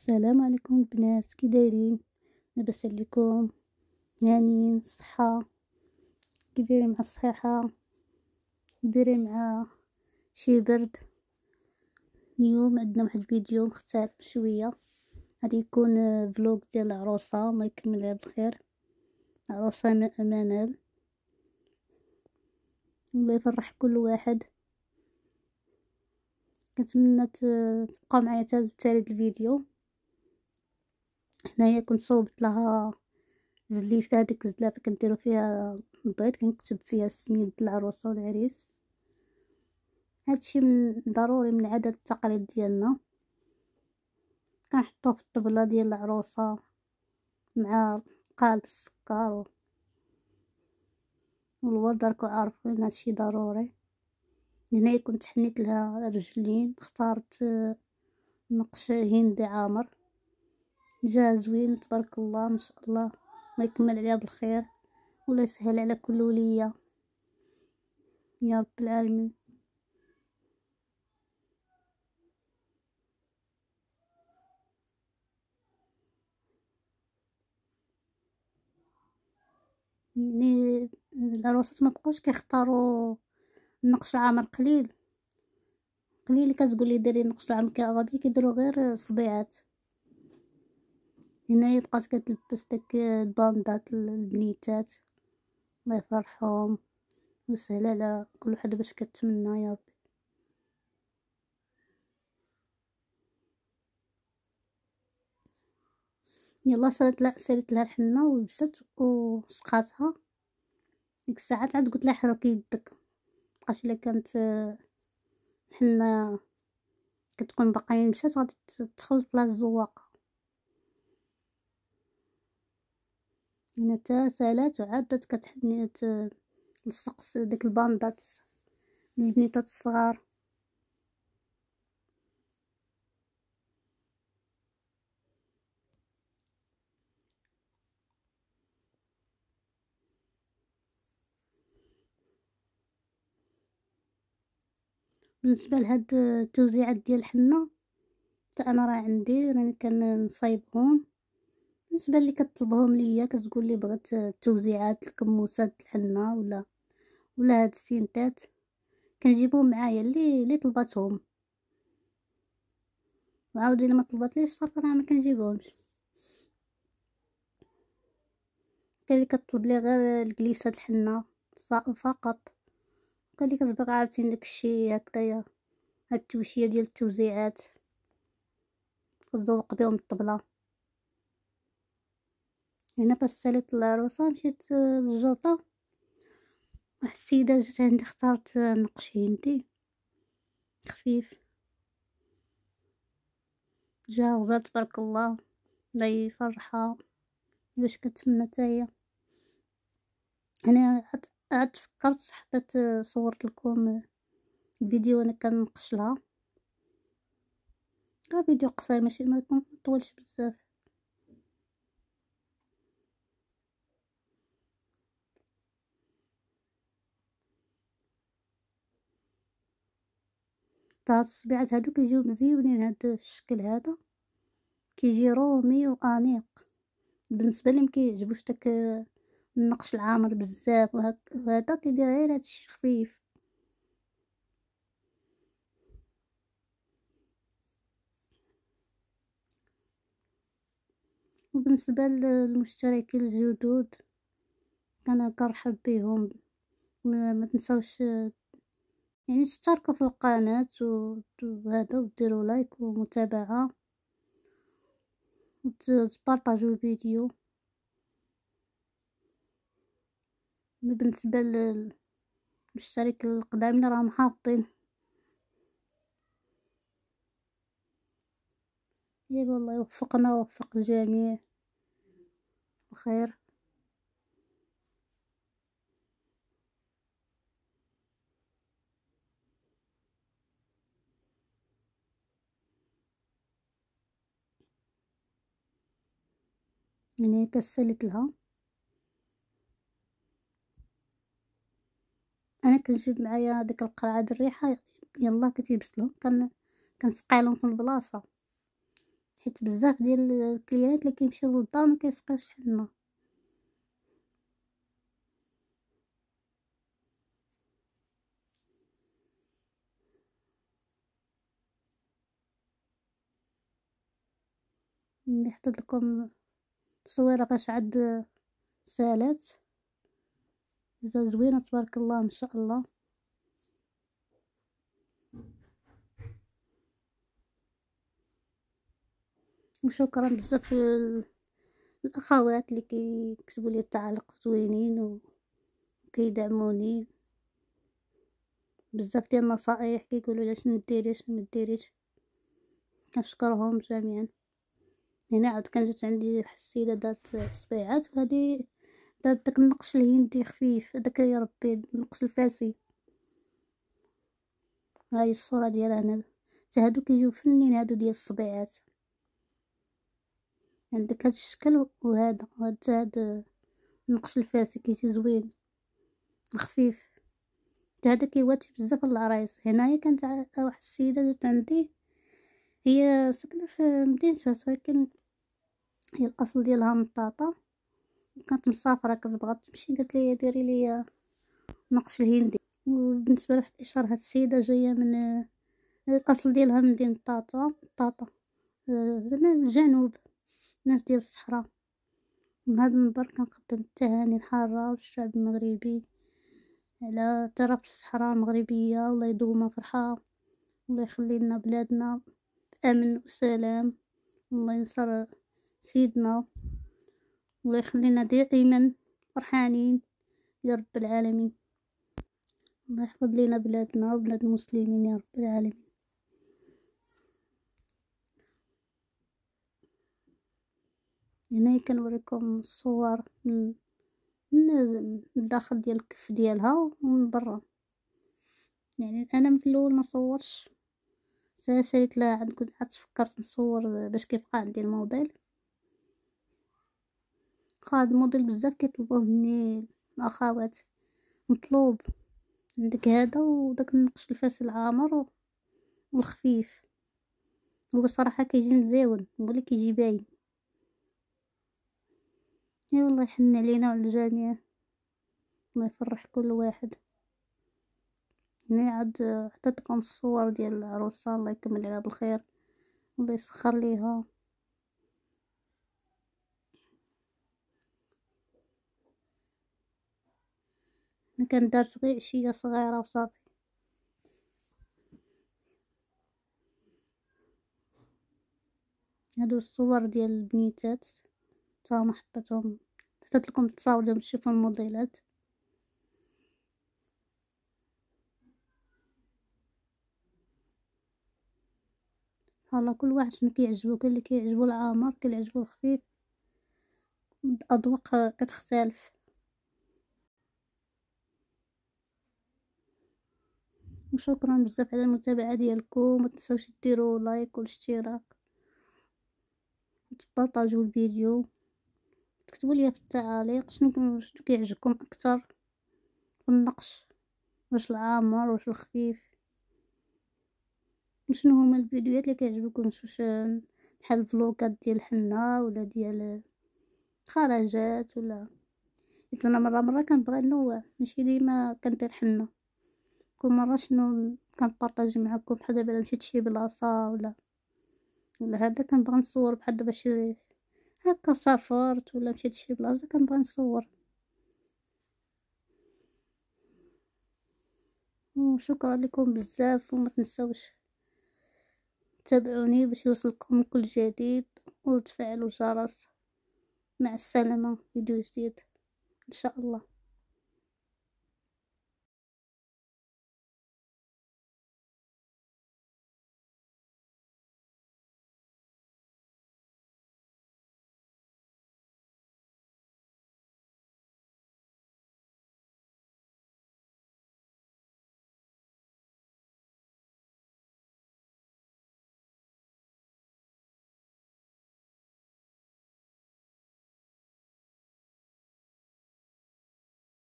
السلام عليكم البنات، كي دايرين؟ لاباس عليكم؟ هانيين الصحة؟ كي دايرين مع الصحيحة؟ دايرين مع شي برد؟ اليوم عندنا واحد الفيديو مختلف شويه، غادي يكون فلوق ديال العروسه، الله يكملها بالخير. عروسه منال، الله يفرح كل واحد. كنتمنى تبقى معايا حتى تالي الفيديو. هنايا كنت صوبت لها زليفه، هذيك الزلافه كنديرو فيها البيض، كنكتب فيها السميد العروسه والعريس. هادشي من ضروري من العادات التقاليد ديالنا، كنحطوه في الطبله ديال العروسه مع قالب السكر والورد. راكو عارفين هادشي ضروري. هنايا كنت حنيت لها رجلين، اختارت نقش هندي عامر، جا زوين تبارك الله ما شاء الله. الله يكمل عليها بالخير ولا يسهل على كل وليه يا رب العالمين. يعني العروسات ما بقوش كيختاروا النقش عامر قليل قليل. اللي كتقولي ديري نقش العامر كاغلبيه كيديروا غير صبيعات. هنايا بقات كتلبس داك الباندات البنيتات، الله يفرحهم ويسهل على كل واحد باش كتمنى يا ربي. يلا سالت لها الحنه ولبست وسقاتها. ديك الساعات عاد قلت لها حركي يدك، بقاش الا كانت حنه كتكون باقيين مشات غادي تخلط لها الزواقه. هنا تا سالات وعادت كتحني تلصق ديك الباندات للبنيتات الصغار. بالنسبه لهاد التوزيعات ديال الحنه، حتى انا راه عندي راني كنصايبهم. بالنسبه اللي كتطلبهم ليا كتقول لي بغيت التوزيعات الكموسات الحنه ولا هاد السينتات، كنجيبهم معايا اللي طلباتهم. وعاود الا ما طلبات صافي راه ما كنجيبهمش. كاين اللي كتطلب لي غير الكليسه الحنه فقط، كاين اللي كتبغي عاوتاني داكشي هكذايا، هاد التوشيه ديال التوزيعات كتزوق بهم الطبله. هنا فاش ساليت العروسه مشيت للجوطه، واحد السيده جات عندي اختارت نقش هندي خفيف، جا غزال تبارك الله، الله يفرحها باش كتمنى حتى هي. انا عاد فكرت حطيت صورت لكم الفيديو وانا كنقش لها، فيديو قصير ماشي ما طولش بزاف. هاد الصبيعات هادو كيجيو مزيونين، هاد الشكل هذا كيجي رومي وانيق. بالنسبه لي مكيعجبوش داك النقش العامر بزاف، وهذا كيدير غير هادشي خفيف. وبالنسبه للمشتركين الجدد انا كنرحب بهم. ما تنساوش يعني تشتركوا في القناه وهذا وديروا لايك ومتابعه وتبارطاجوا الفيديو. بالنسبه للمشترك القدامين راهم حاطين. يا والله يوفقنا ووفق الجميع بخير. يعني كسلت لها، انا كنجيب معايا ديك القرعه د الريحه، يلا كتيبس لهم كنسقي لهم في البلاصه. حيت بزاف ديال الكليانات اللي كيمشيو للدار ما كيسقيوش حنا. نحط لكم تصويره فاش عاد سالات، زوينه تبارك الله ما شاء الله. وشكرا بزاف الاخوات اللي كيكتبوا لي التعاليق زوينين وكيدعموني، بزاف ديال النصائح كيقولوا لي شنو ديري شنو ما ديريش، كنشكرهم جميعا. هنا عاود كان جات عندي واحد السيده دارت صبيعات، وهذه دارت داك النقش الهندي خفيف، هذاك يا ربي النقش الفاسي. هاي الصوره ديالها هنا، حتى هادو كيجيو فنين هادو ديال الصبيعات. عندك هاد الشكل هاد النقش الفاسي كيجي زوين خفيف، حتى هذا كيواتي بزاف العرايس. هنايا كانت واحد السيده جات عندي، هي ساكنه في مدينه فاس، ولكن هي الاصل ديالها من طاطا، كانت مسافره كتبغى تمشي، قالت لي ديري لي نقش الهندي. وبالنسبه لواحد الاشاره، هاد السيده جايه من الاصل ديالها من مدينه طاطا، زعما الجنوب، ناس ديال الصحراء. من هذا المنبر كنقدم التهاني الحاره للشعب المغربي على طرف الصحراء المغربيه، والله يدومها فرحه، والله يخلي لنا بلادنا بأمن وسلام، والله ينصر سيدنا، والله يخلينا دائما فرحانين يا رب العالمين. الله يحفظ لنا بلادنا وبلاد المسلمين يا رب العالمين. هنا كنوريكم الصور من الداخل ديال الكف ديالها ومن برا. يعني انا في الاول ما صورش، ساليت لا عاد كنت فكرت نصور باش كيبقى عندي الموديل. هاد الموديل بزاف كيطلبوه مني الاخوات، مطلوب. عندك هذا وداك النقش الفاس العامر والخفيف، هو صراحه كيجي مزيون، هو اللي كيجي باين. يا والله يحن علينا وعلى الجميع، الله يفرح كل واحد. هنا عاد حطيت لكم الصور ديال العروسه، الله يكمل عليها بالخير والله يسخر ليها. انا كان دارت غير عشيه صغيره وصافي. هادو الصور ديال البنيتات تاهما حطيت لكم التصاور باش تشوفوا الموديلات. والله كل واحد شنو كيعجبو، كاين اللي كيعجبو العامر، كاين اللي يعجبو الخفيف، الاذواق كتختلف. وشكرا بزاف على المتابعه ديالكم، ما تنساوش ديروا لايك والاشتراك وتبارطاجيو الفيديو، تكتبوا لي في التعاليق شنو كيعجبكم اكثر في النقش، واش العامر واش الخفيف، وشنو هما الفيديوهات اللي كيعجبوكم، واش بحال الفلوقات ديال حنا ولا ديال خرجات، ولا حيت انا مره كنبغي نوع، ماشي ديما كندير حنا. كل مره شنو كنبارطاجي معكم، بحال دابا الا مشيت شي بلاصه ولا هذا كنبغي نصور، بحال دابا شي هكا سافرت ولا مشيت شي بلاصه كنبغي نصور. وشكرا لكم بزاف، وما تنسوش تابعوني باش يوصلكم كل جديد، وتفعلوا الجرس. مع السلامه، فيديو جديد ان شاء الله.